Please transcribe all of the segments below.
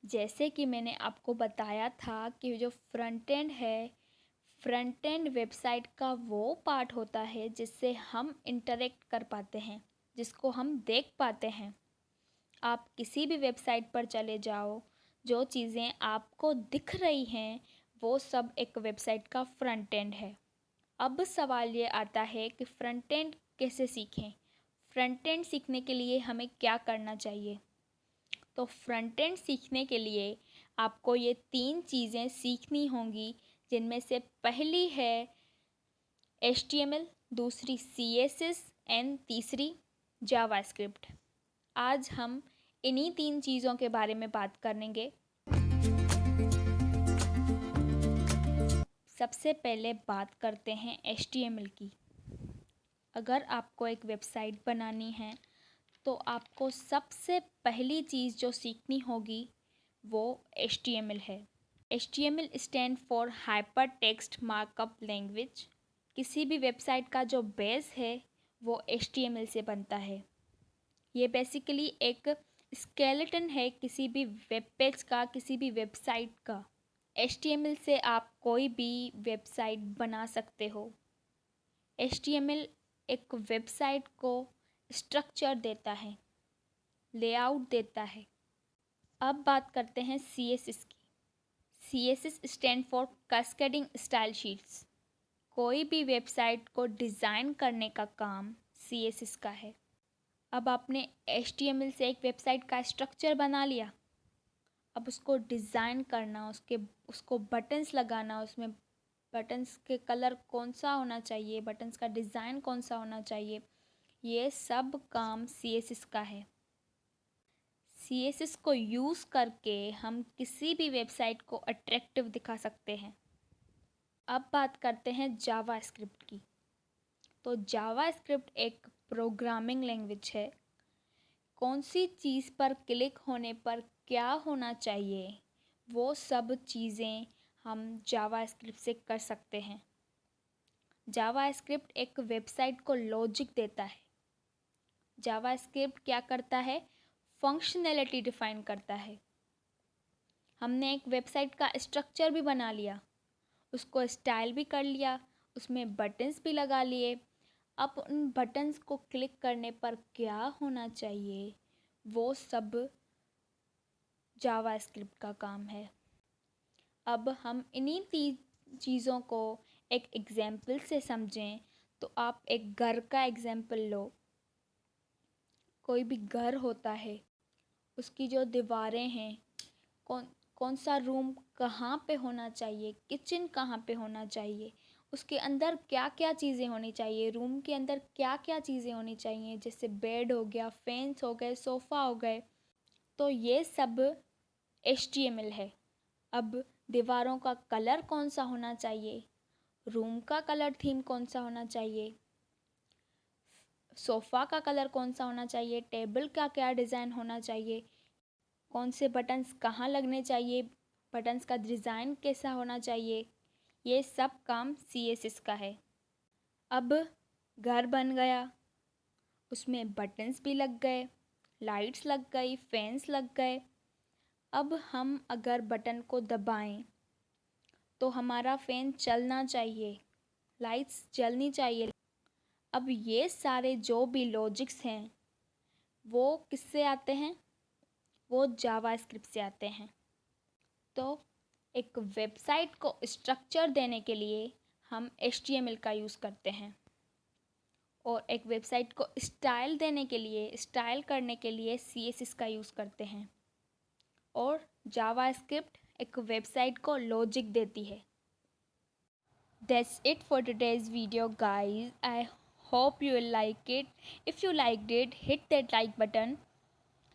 जैसे कि मैंने आपको बताया था कि जो फ्रंट एंड है, फ्रंट एंड वेबसाइट का वो पार्ट होता है जिससे हम इंटरेक्ट कर पाते हैं, जिसको हम देख पाते हैं। आप किसी भी वेबसाइट पर चले जाओ, जो चीज़ें आपको दिख रही हैं वो सब एक वेबसाइट का फ्रंट एंड है। अब सवाल ये आता है कि फ्रंट एंड कैसे सीखें। फ्रंट एंड सीखने के लिए हमें क्या करना चाहिए। तो फ्रंट एंड सीखने के लिए आपको ये 3 चीज़ें सीखनी होंगी, जिनमें से पहली है HTML, दूसरी CSS एंड तीसरी जावास्क्रिप्ट। आज हम इन्हीं 3 चीज़ों के बारे में बात करेंगे। सबसे पहले बात करते हैं HTML की। अगर आपको एक वेबसाइट बनानी है तो आपको सबसे पहली चीज़ जो सीखनी होगी वो HTML है। HTML stand for hyper text markup language. किसी भी वेबसाइट का जो बेस है वो HTML से बनता है। ये बेसिकली एक स्केलेटन है किसी भी वेब पेज का, किसी भी वेबसाइट का। HTML से आप कोई भी वेबसाइट बना सकते हो। HTML एक वेबसाइट को स्ट्रक्चर देता है, लेआउट देता है। अब बात करते हैं CSS की। CSS stand for cascading style sheets. कोई भी वेबसाइट को डिज़ाइन करने का काम CSS का है। अब आपने HTML से एक वेबसाइट का स्ट्रक्चर बना लिया, अब उसको डिज़ाइन करना, उसको बटन्स लगाना, उसमें बटन्स के कलर कौन सा होना चाहिए, बटन्स का डिज़ाइन कौन सा होना चाहिए, ये सब काम CSS का है। CSS को यूज़ करके हम किसी भी वेबसाइट को अट्रैक्टिव दिखा सकते हैं। अब बात करते हैं जावास्क्रिप्ट की। तो जावास्क्रिप्ट एक प्रोग्रामिंग लैंग्वेज है। कौन सी चीज़ पर क्लिक होने पर क्या होना चाहिए, वो सब चीज़ें हम जावास्क्रिप्ट से कर सकते हैं। जावास्क्रिप्ट एक वेबसाइट को लॉजिक देता है। जावास्क्रिप्ट क्या करता है, फंक्शनैलिटी डिफाइन करता है। हमने एक वेबसाइट का स्ट्रक्चर भी बना लिया, उसको स्टाइल भी कर लिया, उसमें बटन्स भी लगा लिए। अब उन बटन्स को क्लिक करने पर क्या होना चाहिए, वो सब जावास्क्रिप्ट का काम है। अब हम इन्हीं 3 चीज़ों को एक एग्जाम्पल से समझें तो आप एक घर का एग्जाम्पल लो। कोई भी घर होता है, उसकी जो दीवारें हैं, कौन कौन सा रूम कहाँ पे होना चाहिए, किचन कहाँ पे होना चाहिए, उसके अंदर क्या क्या चीज़ें होनी चाहिए, रूम के अंदर क्या क्या चीज़ें होनी चाहिए, जैसे बेड हो गया, फैंस हो गए, सोफ़ा हो गए। तो ये सब HTML है। अब दीवारों का कलर कौन सा होना चाहिए, रूम का कलर थीम कौन सा होना चाहिए, सोफ़ा का कलर कौन सा होना चाहिए, टेबल का क्या डिज़ाइन होना चाहिए, कौन से बटन्स कहाँ लगने चाहिए, बटन्स का डिज़ाइन कैसा होना चाहिए, ये सब काम CSS का है। अब घर बन गया, उसमें बटन्स भी लग गए, लाइट्स लग गई, फैंस लग गए। अब हम अगर बटन को दबाएं तो हमारा फ़ैन चलना चाहिए, लाइट्स जलनी चाहिए। अब ये सारे जो भी लॉजिक्स हैं वो किससे आते हैं, वो जावास्क्रिप्ट से आते हैं। तो एक वेबसाइट को स्ट्रक्चर देने के लिए हम HTML का यूज़ करते हैं, और एक वेबसाइट को स्टाइल देने के लिए, स्टाइल करने के लिए CSS का यूज़ करते हैं, और जावास्क्रिप्ट एक वेबसाइट को लॉजिक देती है। That's it for today's video, guys. I hope you will like it. If you liked it, hit that like button,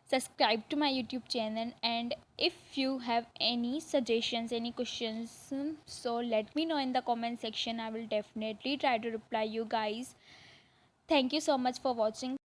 subscribe to my YouTube channel, and if you have any suggestions, any questions, so let me know in the comment section. I will definitely try to reply you guys. Thank you so much for watching.